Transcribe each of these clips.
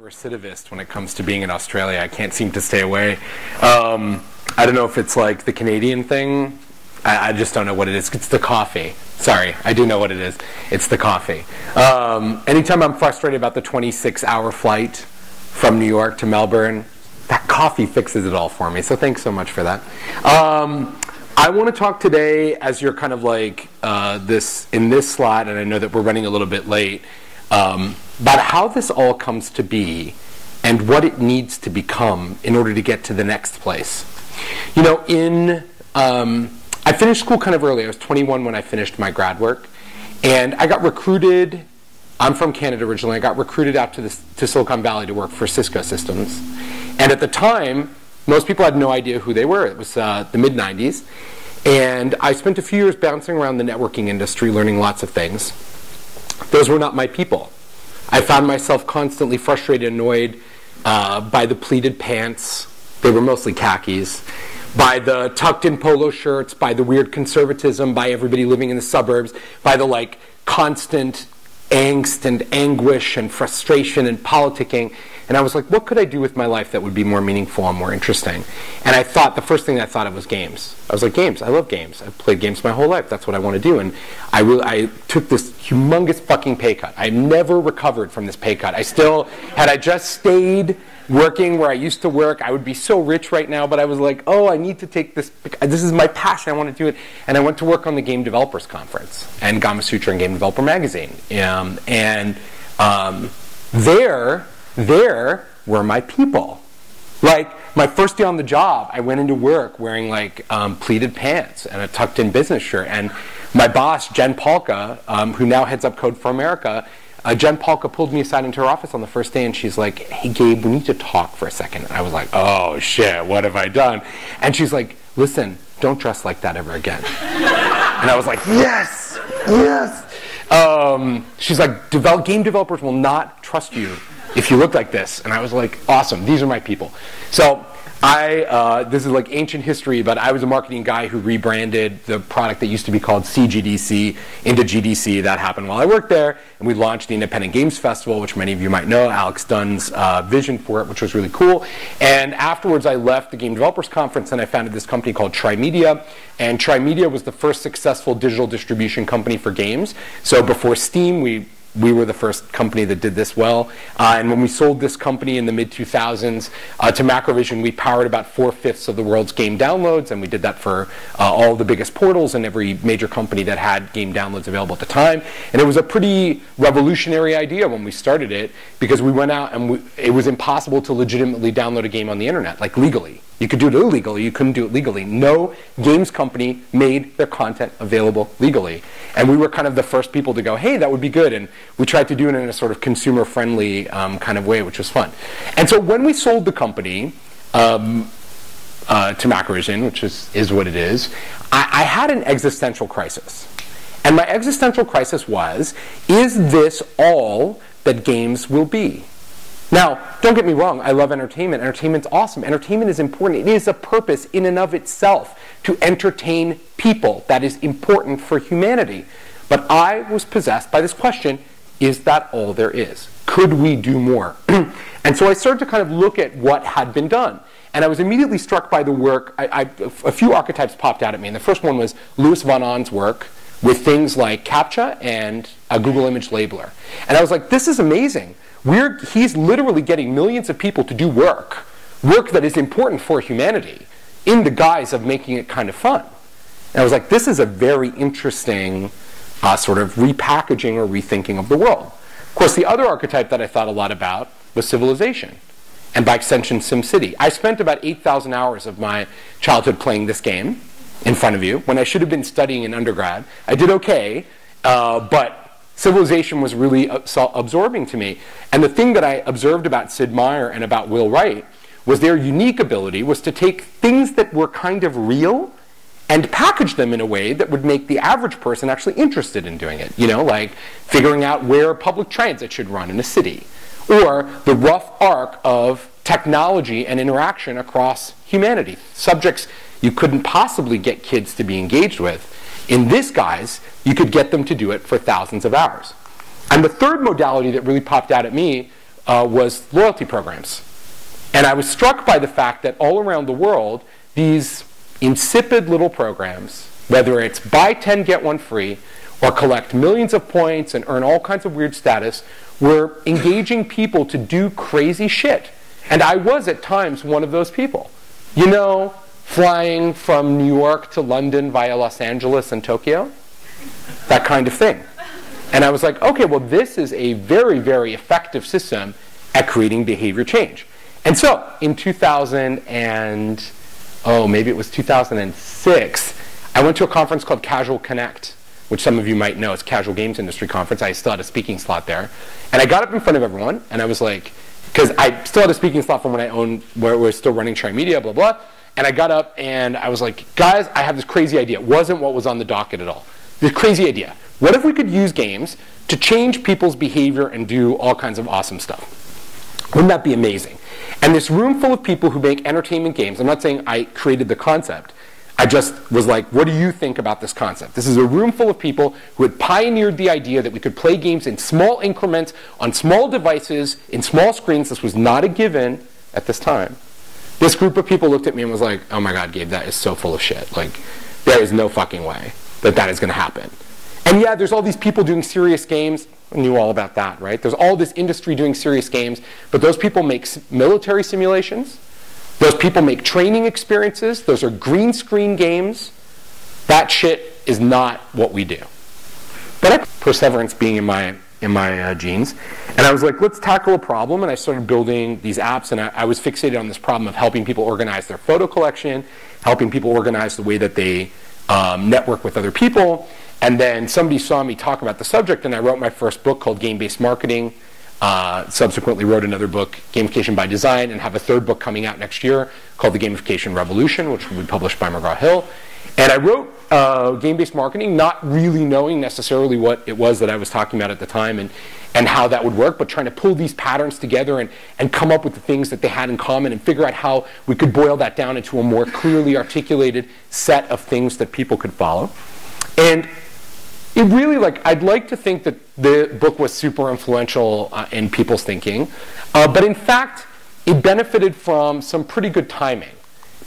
recidivist when it comes to being in Australia. I can't seem to stay away. I don't know if it's like the Canadian thing. I just don't know what it is. It's the coffee. Sorry, I do know what it is. It's the coffee. Anytime I'm frustrated about the 26-hour flight from New York to Melbourne, that coffee fixes it all for me. So thanks so much for that. I want to talk today, as you're kind of like in this slide, and I know that we're running a little bit late, about how this all comes to be and what it needs to become in order to get to the next place. You know, I finished school kind of early. I was 21 when I finished my grad work, and I got recruited. I'm from Canada originally. I got recruited out to Silicon Valley to work for Cisco Systems. And at the time, most people had no idea who they were. It was the mid-90s. And I spent a few years bouncing around the networking industry, learning lots of things. Those were not my people. I found myself constantly frustrated, annoyed by the pleated pants. They were mostly khakis. By the tucked-in polo shirts, by the weird conservatism, by everybody living in the suburbs, by the like constant angst and anguish and frustration and politicking. And I was like, what could I do with my life that would be more meaningful and more interesting? And I thought, the first thing I thought of was games. I was like, games, I love games. I've played games my whole life. That's what I want to do. And I took this humongous fucking pay cut. I never recovered from this pay cut. Had I just stayed working where I used to work, I would be so rich right now, but I was like, oh, I need to take this. This is my passion. I want to do it. And I went to work on the Game Developers Conference and Gamification and Game Developer Magazine. There were my people. Like, my first day on the job, I went into work wearing like pleated pants and a tucked-in business shirt. And my boss, Jen Polka, who now heads up Code for America, Jen Polka pulled me aside into her office on the first day, and she's like, hey, Gabe, we need to talk for a second. And I was like, oh, shit, what have I done? And she's like, listen, don't dress like that ever again. And I was like, yes, yes. She's like, game developers will not trust you if you look like this. And I was like, awesome, these are my people. So this is like ancient history, but I was a marketing guy who rebranded the product that used to be called CGDC into GDC. That happened while I worked there. And we launched the Independent Games Festival, which many of you might know, Alex Dunn's vision for it, which was really cool. And afterwards, I left the Game Developers Conference and I founded this company called Trimedia. And Trimedia was the first successful digital distribution company for games. So before Steam, we were the first company that did this well. And when we sold this company in the mid-2000s to Macrovision, we powered about 4/5 of the world's game downloads, and we did that for all the biggest portals and every major company that had game downloads available at the time. And it was a pretty revolutionary idea when we started it, because we went out and it was impossible to legitimately download a game on the internet, like legally. You could do it illegally, you couldn't do it legally. No games company made their content available legally. And we were kind of the first people to go, hey, that would be good. And we tried to do it in a sort of consumer-friendly kind of way, which was fun. And so when we sold the company to Macrovision, which is what it is, I had an existential crisis. And my existential crisis was, is this all that games will be? Now, don't get me wrong, I love entertainment. Entertainment's awesome. Entertainment is important. It is a purpose in and of itself to entertain people. That is important for humanity. But I was possessed by this question, is that all there is? Could we do more? And so I started to kind of look at what had been done. And I was immediately struck by the work. A few archetypes popped out at me. And the first one was Louis Van On's work with things like CAPTCHA and a Google Image Labeler. And I was like, this is amazing. He's literally getting millions of people to do work that is important for humanity, in the guise of making it kind of fun. And I was like, this is a very interesting sort of repackaging or rethinking of the world. Of course, the other archetype that I thought a lot about was civilization, and by extension, SimCity. I spent about 8,000 hours of my childhood playing this game in front of you, when I should have been studying in undergrad. I did okay, but civilization was really absorbing to me. And the thing that I observed about Sid Meier and about Will Wright was their unique ability was to take things that were kind of real and package them in a way that would make the average person actually interested in doing it. You know, like figuring out where public transit should run in a city, or the rough arc of technology and interaction across humanity. Subjects you couldn't possibly get kids to be engaged with. In this guise, you could get them to do it for thousands of hours. And the third modality that really popped out at me was loyalty programs. And I was struck by the fact that all around the world, these insipid little programs, whether it's buy 10, get one free, or collect millions of points and earn all kinds of weird status, were engaging people to do crazy shit. And I was at times one of those people. You know, flying from New York to London via Los Angeles and Tokyo? That kind of thing. And I was like, okay, well, this is a very, very effective system at creating behavior change. And so in 2006, I went to a conference called Casual Connect, which some of you might know. It's a casual games industry conference. I still had a speaking slot there. And I got up in front of everyone, and I was like, because I still had a speaking slot from when I owned, where we're still running Share Media, blah, blah. And I got up, and I was like, guys, I have this crazy idea. It wasn't what was on the docket at all. This crazy idea. What if we could use games to change people's behavior and do all kinds of awesome stuff? Wouldn't that be amazing? And this room full of people who make entertainment games, I'm not saying I created the concept. I just was like, what do you think about this concept? This is a room full of people who had pioneered the idea that we could play games in small increments, on small devices, in small screens. This was not a given at this time. This group of people looked at me and was like, oh my God, Gabe, that is so full of shit. Like, there is no fucking way that that is going to happen. And yeah, there's all these people doing serious games. I knew all about that, right? There's all this industry doing serious games, but those people make military simulations. Those people make training experiences. Those are green screen games. That shit is not what we do. But I perseverance being in my genes. And I was like, let's tackle a problem. And I started building these apps. And I was fixated on this problem of helping people organize their photo collection, helping people organize the way that they network with other people. And then somebody saw me talk about the subject, and I wrote my first book called Game-Based Marketing. Subsequently wrote another book, Gamification by Design, and have a third book coming out next year called The Gamification Revolution, which will be published by McGraw-Hill. And I wrote game-based marketing, not really knowing necessarily what it was that I was talking about at the time and how that would work, but trying to pull these patterns together and come up with the things that they had in common and figure out how we could boil that down into a more clearly articulated set of things that people could follow. And it really, I'd like to think that the book was super influential in people's thinking, but in fact, it benefited from some pretty good timing.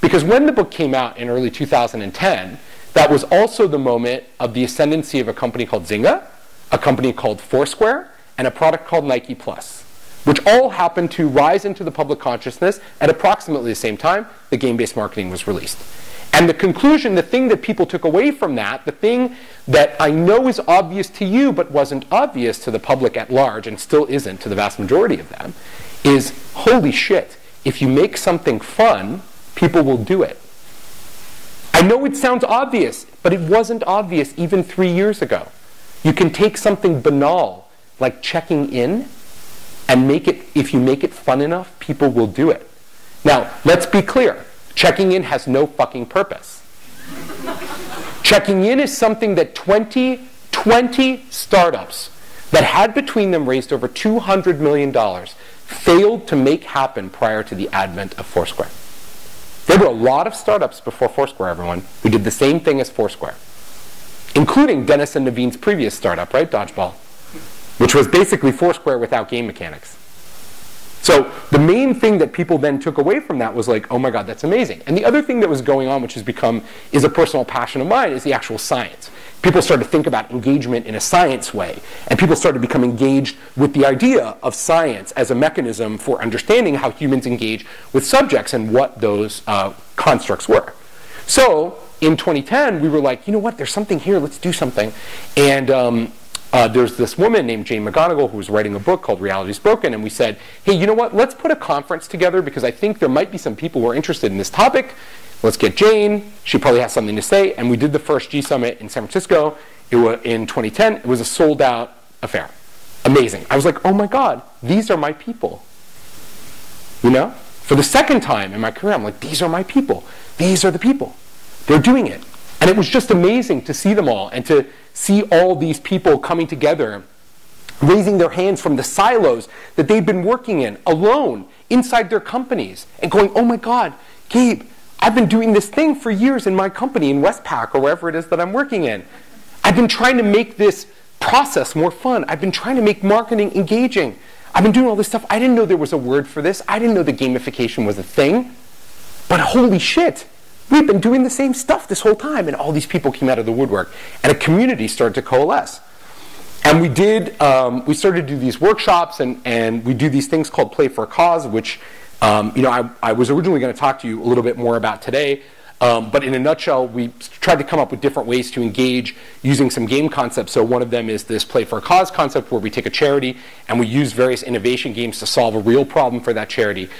Because when the book came out in early 2010, that was also the moment of the ascendancy of a company called Zynga, a company called Foursquare, and a product called Nike Plus, which all happened to rise into the public consciousness at approximately the same time the game-based marketing was released. And the conclusion, the thing that people took away from that, the thing that I know is obvious to you but wasn't obvious to the public at large and still isn't to the vast majority of them, is holy shit, if you make something fun, people will do it. I know it sounds obvious, but it wasn't obvious even 3 years ago. You can take something banal like checking in and make it, if you make it fun enough, people will do it. Now, let's be clear. Checking in has no fucking purpose. Checking in is something that 20 startups that had between them raised over $200 million failed to make happen prior to the advent of Foursquare. There were a lot of startups before Foursquare, everyone, who did the same thing as Foursquare, including Dennis and Naveen's previous startup, right, Dodgeball, which was basically Foursquare without game mechanics. So the main thing that people then took away from that was like, oh my God, that's amazing. And the other thing that was going on, which has become, is a personal passion of mine, is the actual science. People started to think about engagement in a science way. And people started to become engaged with the idea of science as a mechanism for understanding how humans engage with subjects and what those constructs were. So in 2010, we were like, you know what, there's something here, let's do something. And there's this woman named Jane McGonigal who was writing a book called Reality's Broken, and we said, hey, you know what, let's put a conference together because I think there might be some people who are interested in this topic. Let's get Jane. She probably has something to say. And we did the first GSummit in San Francisco in 2010. It was a sold-out affair. Amazing. I was like, oh my God, these are my people. You know? For the second time in my career, I'm like, these are my people. These are the people. They're doing it. And it was just amazing to see them all and to see all these people coming together, raising their hands from the silos that they've been working in alone inside their companies and going, oh my God, Gabe, I've been doing this thing for years in my company in Westpac or wherever it is that I'm working in. I've been trying to make this process more fun. I've been trying to make marketing engaging. I've been doing all this stuff. I didn't know there was a word for this. I didn't know that gamification was a thing. But holy shit, we've been doing the same stuff this whole time. And all these people came out of the woodwork. And a community started to coalesce. And we started to do these workshops, and we do these things called Play for a Cause, which I was originally going to talk to you a little bit more about today. But in a nutshell, we tried to come up with different ways to engage using some game concepts. So one of them is this Play for a Cause concept, where we take a charity and we use various innovation games to solve a real problem for that charity.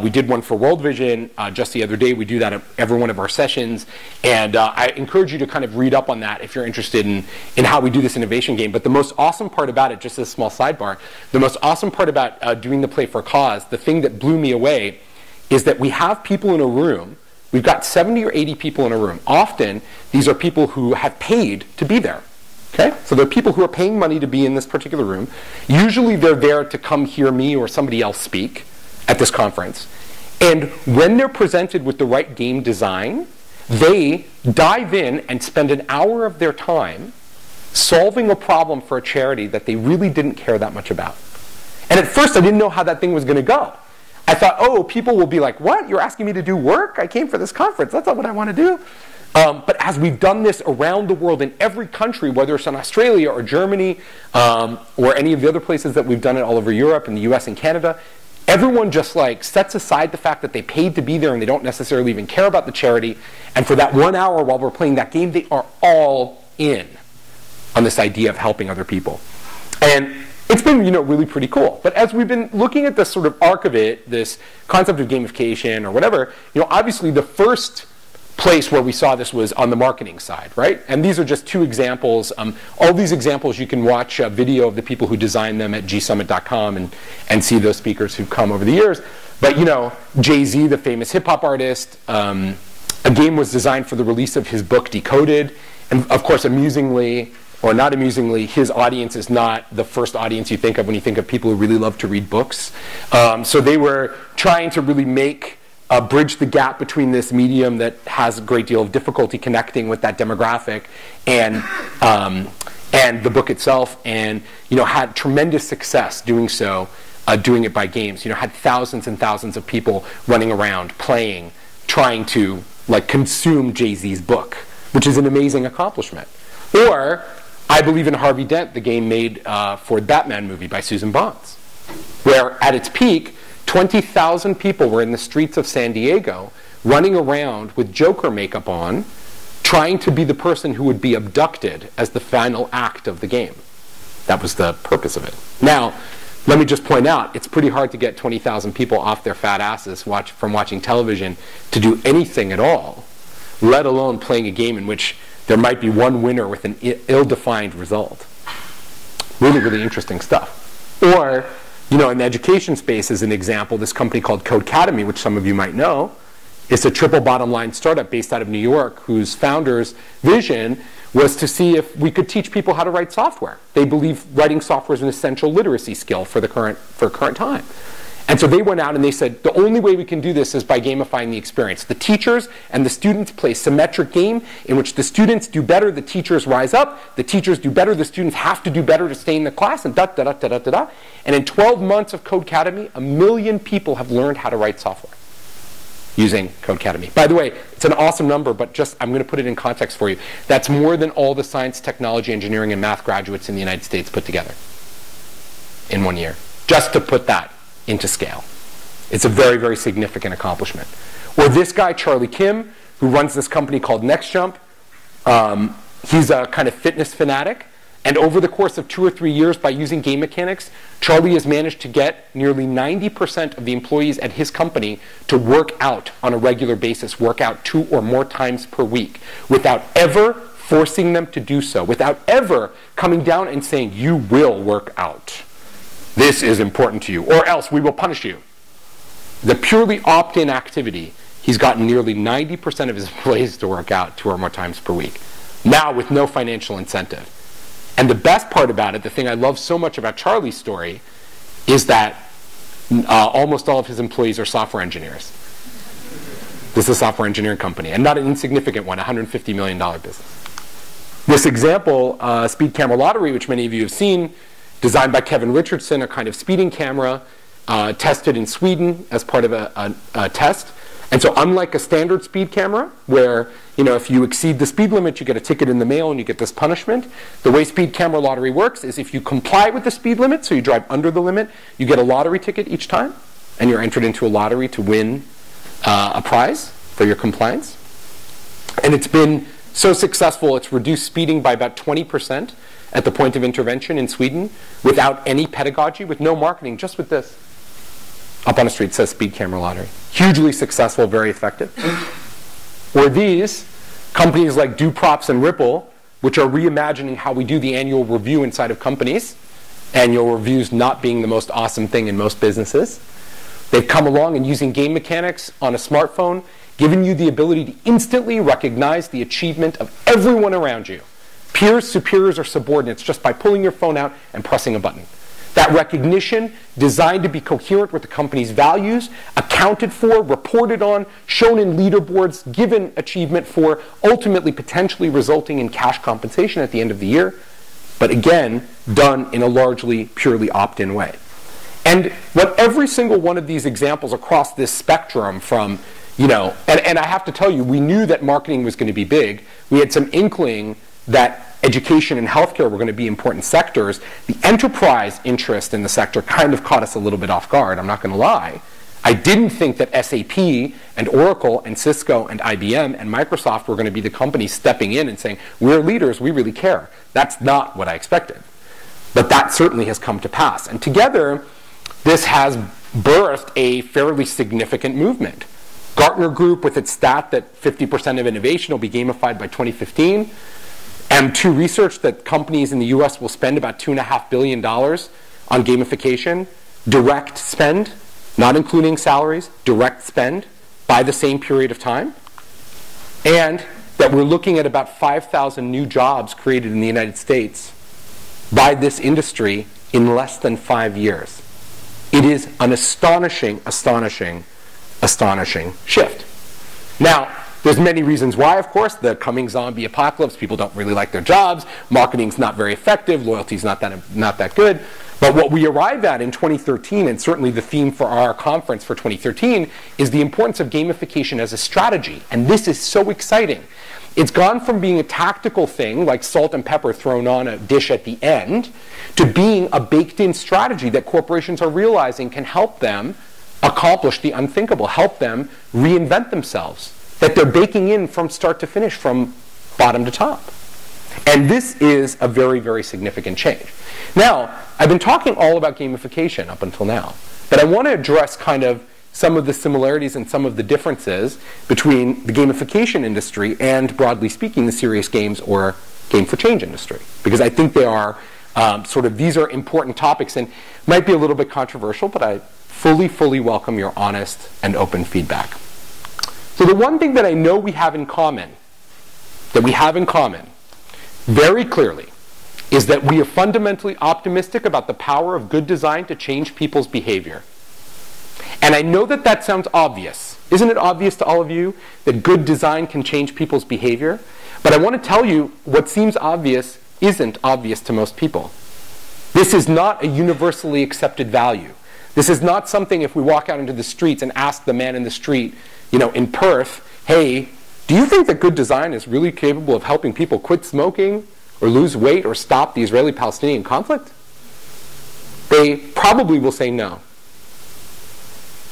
We did one for World Vision just the other day. We do that at every one of our sessions. And I encourage you to kind of read up on that if you're interested in how we do this innovation game. But the most awesome part about it, just as a small sidebar, the most awesome part about doing the Play for a Cause, the thing that blew me away, is that we have people in a room. We've got 70 or 80 people in a room. Often, these are people who have paid to be there. Okay? So they're people who are paying money to be in this particular room. Usually they're there to come hear me or somebody else speak at this conference. And when they're presented with the right game design, they dive in and spend an hour of their time solving a problem for a charity that they really didn't care that much about. And at first I didn't know how that thing was going to go. I thought, oh, people will be like, what? You're asking me to do work? I came for this conference. That's not what I want to do. But as we've done this around the world in every country, whether it's in Australia or Germany or any of the other places that we've done it all over Europe and the US and Canada, everyone just like sets aside the fact that they paid to be there and they don't necessarily even care about the charity. And for that 1 hour while we're playing that game, they are all in on this idea of helping other people. And it's been, really pretty cool. But as we've been looking at this sort of arc of it, this concept of gamification or whatever, obviously the first place where we saw this was on the marketing side, right? And these are just two examples. All these examples, you can watch a video of the people who designed them at gsummit.com and see those speakers who've come over the years. But, Jay-Z, the famous hip-hop artist, a game was designed for the release of his book, Decoded. And, of course, amusingly, or not amusingly, his audience is not the first audience you think of when you think of people who really love to read books. So they were trying to really bridge the gap between this medium that has a great deal of difficulty connecting with that demographic and the book itself, and had tremendous success doing so, doing it by games. Had thousands and thousands of people running around, playing, trying to consume Jay-Z's book, which is an amazing accomplishment. Or I Believe in Harvey Dent, the game made for the Batman movie by Susan Bonds, where at its peak, 20,000 people were in the streets of San Diego running around with Joker makeup on, trying to be the person who would be abducted as the final act of the game. That was the purpose of it. Now, let me just point out, it's pretty hard to get 20,000 people off their fat asses from watching television to do anything at all, let alone playing a game in which there might be one winner with an ill-defined result. Really, really interesting stuff. Or, in the education space, as an example, this company called Codecademy, which some of you might know, is a triple bottom line startup based out of New York, whose founder's vision was to see if we could teach people how to write software. They believe writing software is an essential literacy skill for current time. And so they went out and they said, the only way we can do this is by gamifying the experience. The teachers and the students play a symmetric game in which the students do better, the teachers rise up, the teachers do better, the students have to do better to stay in the class, and da-da-da-da-da-da. And in 12 months of Codecademy, 1 million people have learned how to write software using Codecademy. By the way, it's an awesome number, but I'm going to put it in context for you. That's more than all the science, technology, engineering, and math graduates in the United States put together in 1 year. Just to put that into scale. It's a very, very significant accomplishment. Or this guy, Charlie Kim, who runs this company called NextJump. He's a kind of fitness fanatic. And over the course of 2 or 3 years, by using game mechanics, Charlie has managed to get nearly 90% of the employees at his company to work out on a regular basis, work out 2 or more times per week, without ever forcing them to do so, without ever coming down and saying, you will work out. This is important to you, or else we will punish you. The purely opt-in activity, he's gotten nearly 90% of his employees to work out 2 or more times per week, now with no financial incentive. And the best part about it, the thing I love so much about Charlie's story, is that almost all of his employees are software engineers. This is a software engineering company, and not an insignificant one, $150 million business. This example, Speed Camera Lottery, which many of you have seen, designed by Kevin Richardson, a kind of speeding camera, tested in Sweden as part of a test. And so unlike a standard speed camera, where if you exceed the speed limit, you get a ticket in the mail and you get this punishment, the way speed camera lottery works is if you comply with the speed limit, so you drive under the limit, you get a lottery ticket each time, and you're entered into a lottery to win a prize for your compliance. And it's been so successful, it's reduced speeding by about 20% at the point of intervention in Sweden without any pedagogy, with no marketing, just with this. Up on the street says speed camera lottery. Hugely successful, very effective. Or these, companies like Duprops and Ripple, which are reimagining how we do the annual review inside of companies, annual reviews not being the most awesome thing in most businesses. They've come along and using game mechanics on a smartphone, giving you the ability to instantly recognize the achievement of everyone around you, peers, superiors, or subordinates, just by pulling your phone out and pressing a button. That recognition, designed to be coherent with the company's values, accounted for, reported on, shown in leaderboards, given achievement for, ultimately potentially resulting in cash compensation at the end of the year, but again, done in a largely purely opt-in way. And what every single one of these examples across this spectrum from, and I have to tell you, we knew that marketing was going to be big. We had some inkling that education and healthcare were going to be important sectors. The enterprise interest in the sector kind of caught us a little bit off guard, I'm not going to lie. I didn't think that SAP and Oracle and Cisco and IBM and Microsoft were going to be the companies stepping in and saying, we're leaders, we really care. That's not what I expected. But that certainly has come to pass. And together, this has birthed a fairly significant movement. Gartner Group, with its stat that 50% of innovation will be gamified by 2015, M2 research that companies in the US will spend about $2.5 billion on gamification, direct spend, not including salaries, direct spend by the same period of time, and that we're looking at about 5,000 new jobs created in the United States by this industry in less than 5 years. It is an astonishing, astonishing, astonishing shift. Now, there's many reasons why, of course. The coming zombie apocalypse, people don't really like their jobs, marketing's not very effective, loyalty's not that good. But what we arrived at in 2013, and certainly the theme for our conference for 2013, is the importance of gamification as a strategy. And this is so exciting. It's gone from being a tactical thing, like salt and pepper thrown on a dish at the end, to being a baked-in strategy that corporations are realizing can help them accomplish the unthinkable, help them reinvent themselves, that they're baking in from start to finish, from bottom to top. And this is a very, very significant change. Now, I've been talking all about gamification up until now, but I want to address kind of some of the similarities and some of the differences between the gamification industry and, broadly speaking, the serious games or game for change industry. Because I think they are these are important topics and might be a little bit controversial, but I fully welcome your honest and open feedback. So the one thing that I know we have in common, very clearly, is that we are fundamentally optimistic about the power of good design to change people's behavior. And I know that that sounds obvious. Isn't it obvious to all of you that good design can change people's behavior? But I want to tell you what seems obvious isn't obvious to most people. This is not a universally accepted value. This is not something, if we walk out into the streets and ask the man in the street, in Perth, hey, do you think that good design is really capable of helping people quit smoking or lose weight or stop the Israeli-Palestinian conflict? They probably will say no.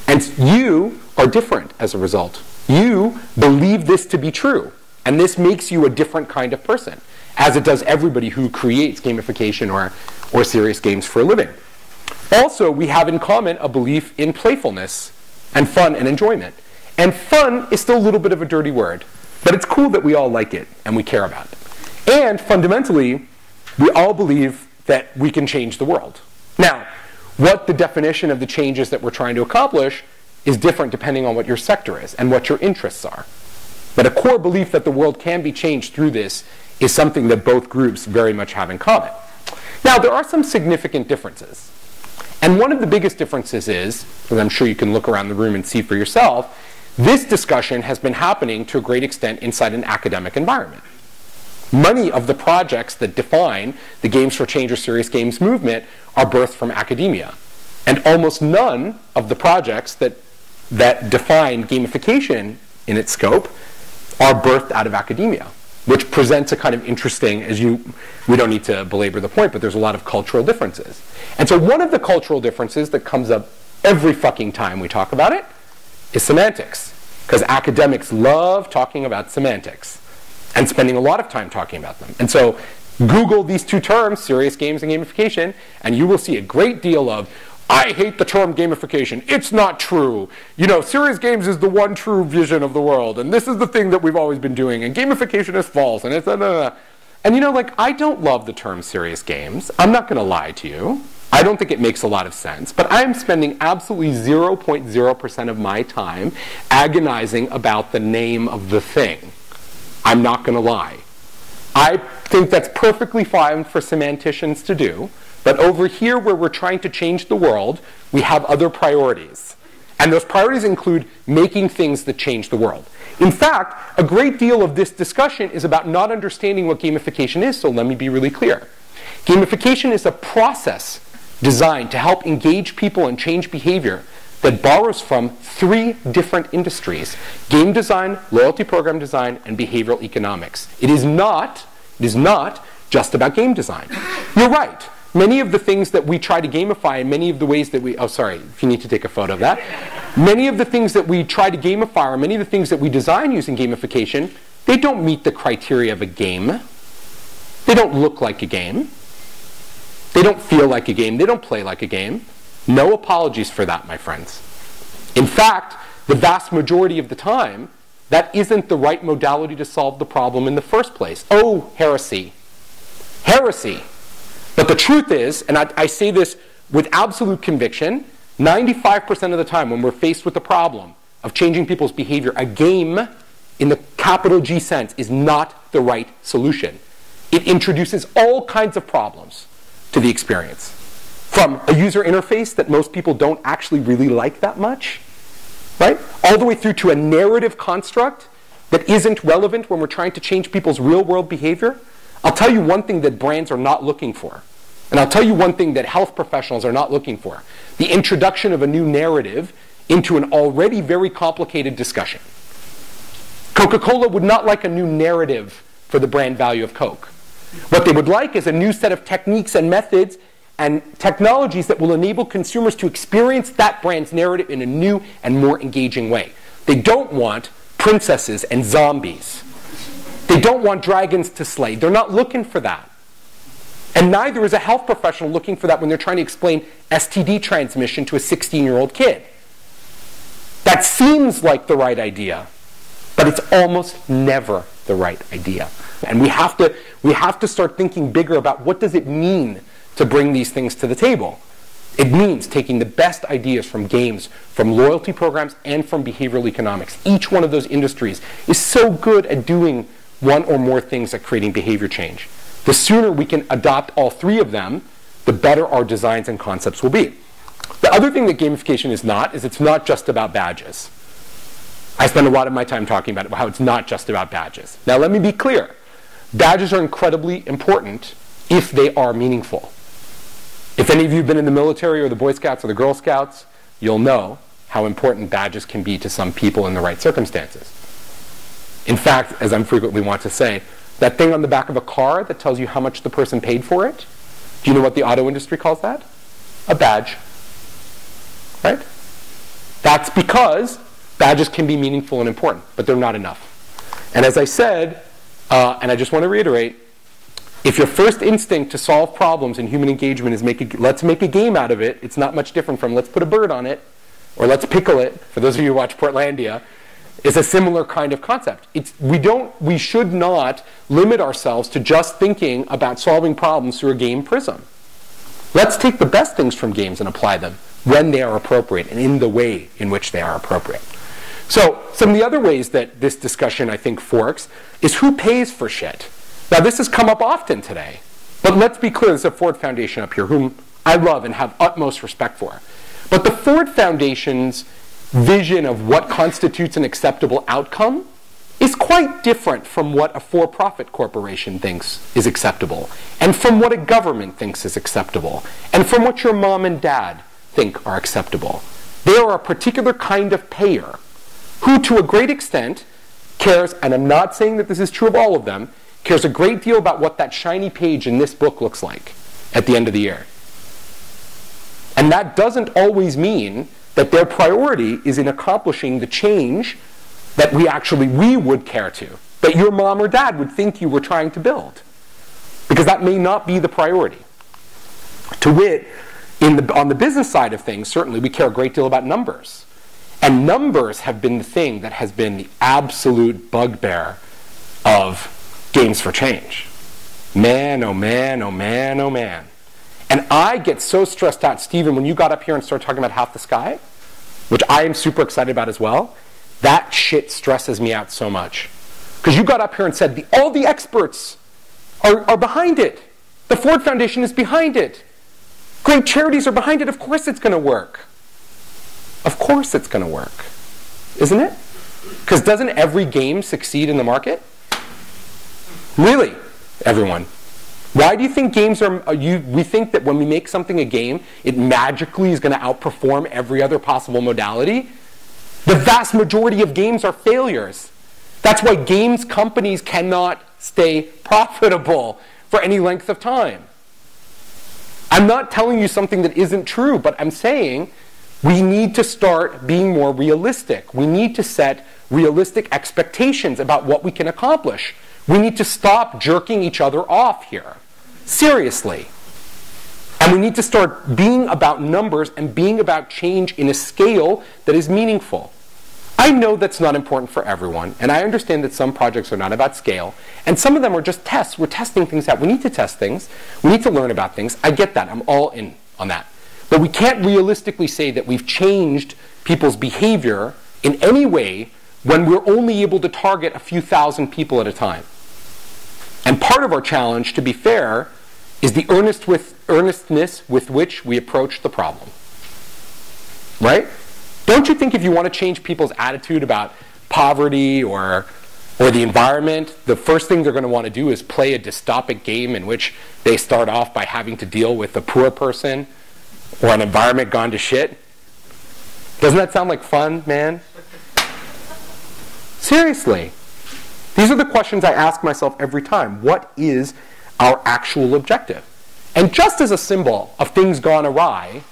And you are different as a result. You believe this to be true, and this makes you a different kind of person, as it does everybody who creates gamification or serious games for a living. Also, we have in common a belief in playfulness and fun and enjoyment. And fun is still a little bit of a dirty word, but it's cool that we all like it and we care about it. And fundamentally, we all believe that we can change the world. Now, what the definition of the changes that we're trying to accomplish is different depending on what your sector is and what your interests are. But a core belief that the world can be changed through this is something that both groups very much have in common. Now, there are some significant differences. And one of the biggest differences is, and I'm sure you can look around the room and see for yourself, this discussion has been happening to a great extent inside an academic environment. Many of the projects that define the Games for Change or Serious Games movement are birthed from academia. And almost none of the projects that define gamification in its scope are birthed out of academia, which presents a kind of interesting, we don't need to belabor the point, but there's a lot of cultural differences. And so one of the cultural differences that comes up every fucking time we talk about it is semantics. Because academics love talking about semantics and spending a lot of time talking about them. And so Google these two terms, serious games and gamification, and you will see a great deal of, I hate the term gamification. It's not true. You know, serious games is the one true vision of the world, and this is the thing that we've always been doing, and gamification is false, and it's And you know, like, I don't love the term serious games. I'm not going to lie to you. I don't think it makes a lot of sense, but I'm spending absolutely 0.0% of my time agonizing about the name of the thing. I'm not going to lie. I think that's perfectly fine for semanticians to do, but over here where we're trying to change the world, we have other priorities. And those priorities include making things that change the world. In fact, a great deal of this discussion is about not understanding what gamification is, so let me be really clear. Gamification is a process designed to help engage people and change behavior that borrows from 3 different industries: game design, loyalty program design, and behavioral economics. It is not just about game design. You're right. Many of the things that we try to gamify and many of the ways that we, oh sorry, if you need to take a photo of that. Many of the things that we try to gamify or many of the things that we design using gamification, they don't meet the criteria of a game. They don't look like a game. They don't feel like a game. They don't play like a game. No apologies for that, my friends. In fact, the vast majority of the time, that isn't the right modality to solve the problem in the first place. Oh, heresy. Heresy. But the truth is, and I say this with absolute conviction, 95% of the time when we're faced with the problem of changing people's behavior, a game in the capital G sense is not the right solution. It introduces all kinds of problems to the experience. From a user interface that most people don't actually really like that much, right? All the way through to a narrative construct that isn't relevant when we're trying to change people's real-world behavior. I'll tell you one thing that brands are not looking for. And I'll tell you one thing that health professionals are not looking for. The introduction of a new narrative into an already very complicated discussion. Coca-Cola would not like a new narrative for the brand value of Coke. What they would like is a new set of techniques and methods and technologies that will enable consumers to experience that brand's narrative in a new and more engaging way. They don't want princesses and zombies. They don't want dragons to slay. They're not looking for that. And neither is a health professional looking for that when they're trying to explain STD transmission to a 16-year-old kid. That seems like the right idea, but it's almost never the right idea. And we have to start thinking bigger about what does it mean to bring these things to the table. It means taking the best ideas from games, from loyalty programs, and from behavioral economics. Each one of those industries is so good at doing one or more things at creating behavior change. The sooner we can adopt all 3 of them, the better our designs and concepts will be. The other thing that gamification is not, is it's not just about badges. I spend a lot of my time talking about how it's not just about badges. Now let me be clear. Badges are incredibly important if they are meaningful. If any of you have been in the military or the Boy Scouts or the Girl Scouts, you'll know how important badges can be to some people in the right circumstances. In fact, as I frequently want to say, that thing on the back of a car that tells you how much the person paid for it, do you know what the auto industry calls that? A badge. Right? That's because badges can be meaningful and important, but they're not enough. And as I said, and I just want to reiterate, if your first instinct to solve problems in human engagement is let's make a game out of it, it's not much different from let's put a bird on it, or let's pickle it, for those of you who watch Portlandia, is a similar kind of concept. We should not limit ourselves to just thinking about solving problems through a game prism. Let's take the best things from games and apply them when they are appropriate and in the way in which they are appropriate. So some of the other ways that this discussion, I think, forks is who pays for shit. Now, this has come up often today, but let's be clear, there's a Ford Foundation up here, whom I love and have utmost respect for. But the Ford Foundation's vision of what constitutes an acceptable outcome is quite different from what a for-profit corporation thinks is acceptable, and from what a government thinks is acceptable, and from what your mom and dad think are acceptable. They are a particular kind of payer who, to a great extent, cares, and I'm not saying that this is true of all of them, cares a great deal about what that shiny page in this book looks like at the end of the year. And that doesn't always mean that their priority is in accomplishing the change that we would care to, that your mom or dad would think you were trying to build. Because that may not be the priority. To wit, on the business side of things, certainly we care a great deal about numbers. And numbers have been the thing that has been the absolute bugbear of games for change. Man, oh man, oh man, oh man. And I get so stressed out, Stephen, when you got up here and started talking about half the sky, which I am super excited about as well, that shit stresses me out so much. Because you got up here and said, all the experts are behind it. The Ford Foundation is behind it. Great charities are behind it. Of course it's going to work. Of course it's going to work. Isn't it? Because doesn't every game succeed in the market? Really, everyone. Why do you think games we think that when we make something a game, it magically is going to outperform every other possible modality? The vast majority of games are failures. That's why games companies cannot stay profitable for any length of time. I'm not telling you something that isn't true, but I'm saying we need to start being more realistic. We need to set realistic expectations about what we can accomplish. We need to stop jerking each other off here. Seriously. And we need to start being about numbers and being about change in a scale that is meaningful. I know that's not important for everyone, and I understand that some projects are not about scale, and some of them are just tests. We're testing things out. We need to test things. We need to learn about things. I get that. I'm all in on that. But we can't realistically say that we've changed people's behavior in any way when we're only able to target a few thousand people at a time. And part of our challenge, to be fair, is the earnestness with which we approach the problem. Right? Don't you think if you want to change people's attitude about poverty or the environment, the first thing they're going to want to do is play a dystopic game in which they start off by having to deal with a poor person or an environment gone to shit? Doesn't that sound like fun, man? Seriously. These are the questions I ask myself every time. What is our actual objective? And just as a symbol of things gone awry,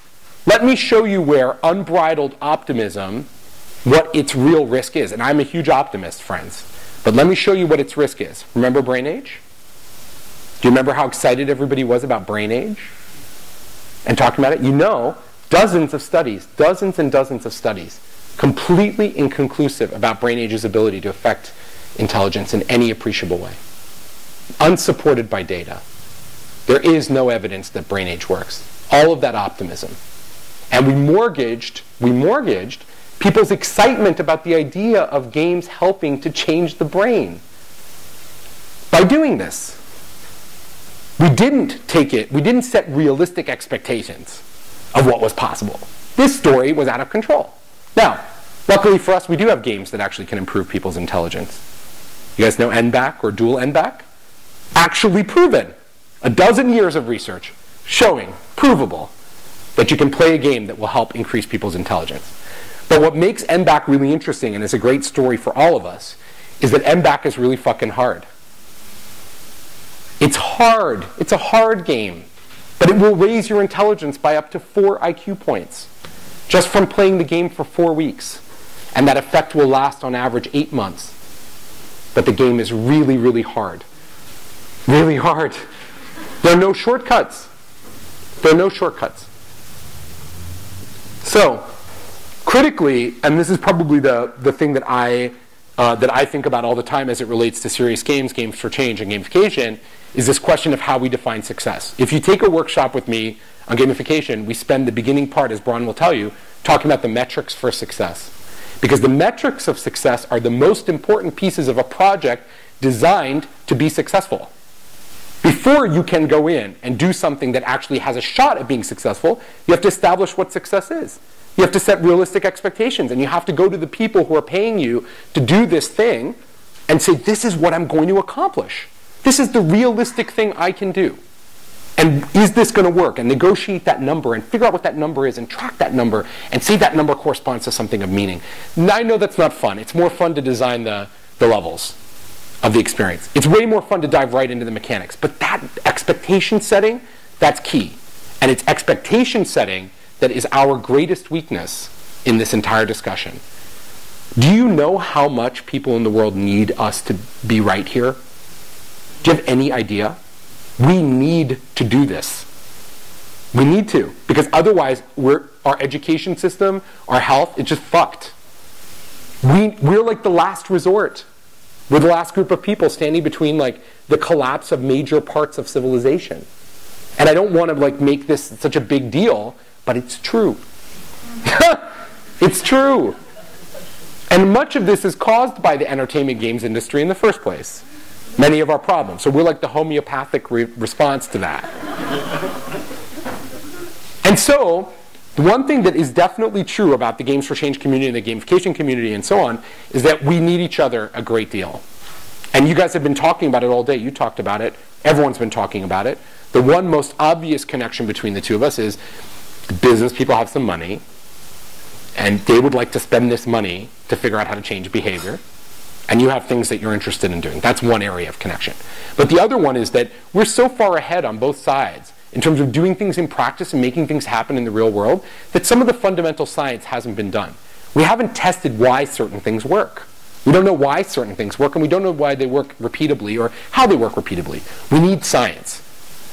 let me show you where unbridled optimism, what its real risk is. And I'm a huge optimist, friends. But let me show you what its risk is. Remember Brain Age? Do you remember how excited everybody was about Brain Age? And talking about it? You know, dozens of studies, dozens and dozens of studies, completely inconclusive about Brain Age's ability to affect intelligence in any appreciable way. Unsupported by data. There is no evidence that Brain Age works. All of that optimism. And we mortgaged people's excitement about the idea of games helping to change the brain. By doing this, we didn't set realistic expectations of what was possible. This story was out of control. Now, luckily for us, we do have games that actually can improve people's intelligence. You guys know NBAC or dual NBAC? Actually proven. 12 years of research showing, provable, that you can play a game that will help increase people's intelligence. But what makes NBAC really interesting, and is a great story for all of us, is that NBAC is really fucking hard. It's hard. It's a hard game. But it will raise your intelligence by up to 4 IQ points just from playing the game for 4 weeks. And that effect will last on average 8 months. But the game is really, really hard. Really hard. There are no shortcuts. There are no shortcuts. So, critically, and this is probably the thing that I think about all the time as it relates to serious games, games for change, and gamification, is this question of how we define success. If you take a workshop with me on gamification, we spend the beginning part, as Bron will tell you, talking about the metrics for success. Because the metrics of success are the most important pieces of a project designed to be successful. Before you can go in and do something that actually has a shot at being successful, you have to establish what success is. You have to set realistic expectations, and you have to go to the people who are paying you to do this thing and say, this is what I'm going to accomplish. This is the realistic thing I can do. And is this going to work? And negotiate that number and figure out what that number is and track that number and say that number corresponds to something of meaning. Now, I know that's not fun. It's more fun to design the levels of the experience. It's way more fun to dive right into the mechanics. But that expectation setting, that's key. And it's expectation setting that is our greatest weakness in this entire discussion. Do you know how much people in the world need us to be right here? Do you have any idea? We need to do this. We need to. Because otherwise, our education system, our health, it's just fucked. We're like the last resort. We're the last group of people standing between like the collapse of major parts of civilization. And I don't want to like make this such a big deal, but it's true. It's true. And much of this is caused by the entertainment games industry in the first place. Many of our problems. So we're like the homeopathic response to that. And so, the one thing that is definitely true about the Games for Change community and the gamification community and so on is that we need each other a great deal. And you guys have been talking about it all day. You talked about it. Everyone's been talking about it. The one most obvious connection between the two of us is business people have some money and they would like to spend this money to figure out how to change behavior. And you have things that you're interested in doing. That's one area of connection. But the other one is that we're so far ahead on both sides in terms of doing things in practice and making things happen in the real world that some of the fundamental science hasn't been done. We haven't tested why certain things work. We don't know why certain things work, and we don't know why they work repeatably or how they work repeatably. We need science.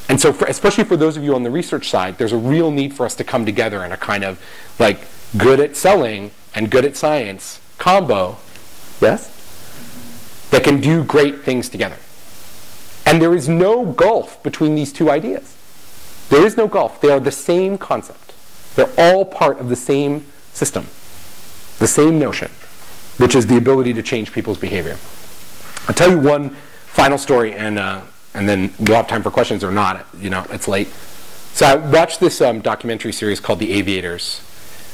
And so especially for those of you on the research side, there's a real need for us to come together in a kind of like good at selling and good at science combo, yes, that can do great things together. And there is no gulf between these two ideas. There is no gulf. They are the same concept. They're all part of the same system, the same notion, which is the ability to change people's behavior. I'll tell you one final story, and then we'll have time for questions or not. You know, it's late. So I watched this documentary series called The Aviators.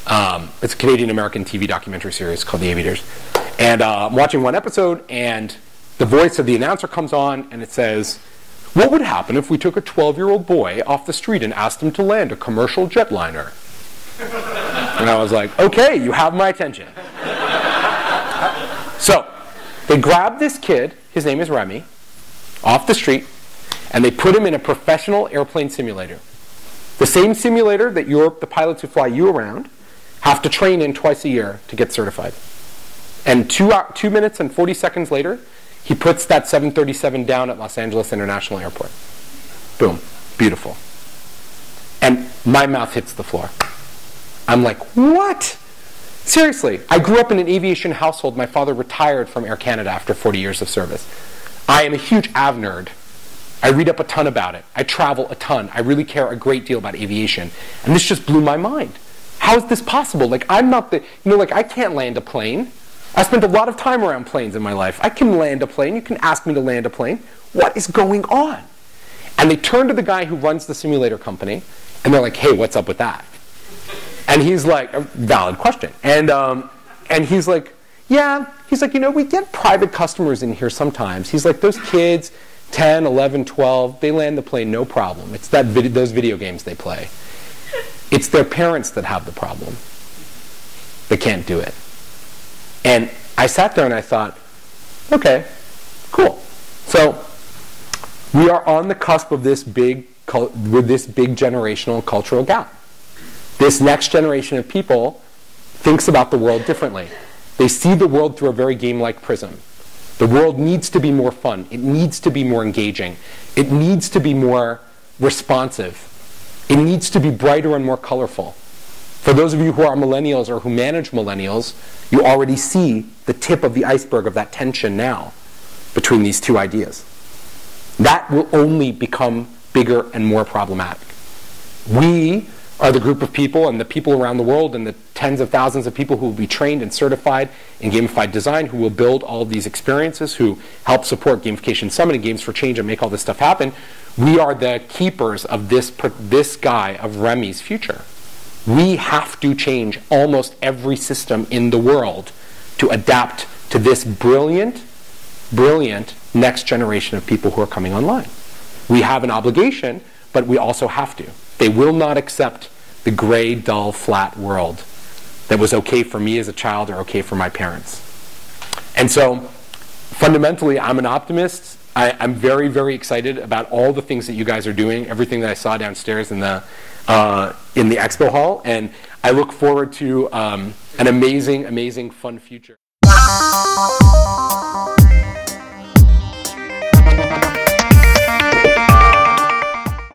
It's a Canadian-American TV documentary series called The Aviators. And I'm watching one episode, and the voice of the announcer comes on, and it says, what would happen if we took a 12-year-old boy off the street and asked him to land a commercial jetliner? And I was like, okay, you have my attention. So they grab this kid, his name is Remy, off the street, and they put him in a professional airplane simulator. The same simulator that the pilots who fly you around have to train in twice a year to get certified. And 2 minutes and 40 seconds later, he puts that 737 down at Los Angeles International Airport. Boom. Beautiful. And my mouth hits the floor. I'm like, what? Seriously. I grew up in an aviation household. My father retired from Air Canada after 40 years of service. I am a huge av nerd. I read up a ton about it. I travel a ton. I really care a great deal about aviation. And this just blew my mind. How is this possible? Like, I'm not the, like I can't land a plane. I spent a lot of time around planes in my life. I can land a plane. You can ask me to land a plane. What is going on? And they turn to the guy who runs the simulator company, and they're like, hey, what's up with that? And he's like, a valid question. And he's like, yeah. He's like, we get private customers in here sometimes. He's like, those kids, 10, 11, 12, they land the plane no problem. It's those video games they play. It's their parents that have the problem. They can't do it. And I sat there and I thought, okay, cool. So we are on the cusp of this big generational and cultural gap. This next generation of people thinks about the world differently. They see the world through a very game-like prism. The world needs to be more fun. It needs to be more engaging. It needs to be more responsive. It needs to be brighter and more colorful. For those of you who are millennials or who manage millennials, you already see the tip of the iceberg of that tension now between these two ideas. That will only become bigger and more problematic. We are the group of people and the people around the world and the tens of thousands of people who will be trained and certified in gamified design, who will build all of these experiences, who help support Gamification Summit and Games for Change and make all this stuff happen. We are the keepers of this guy, of Remy's future. We have to change almost every system in the world to adapt to this brilliant, brilliant next generation of people who are coming online. We have an obligation, but we also have to. They will not accept the gray, dull, flat world that was okay for me as a child or okay for my parents. And so, fundamentally, I'm an optimist. I'm very, very excited about all the things that you guys are doing, everything that I saw downstairs in the expo hall, and I look forward to an amazing, amazing, fun future.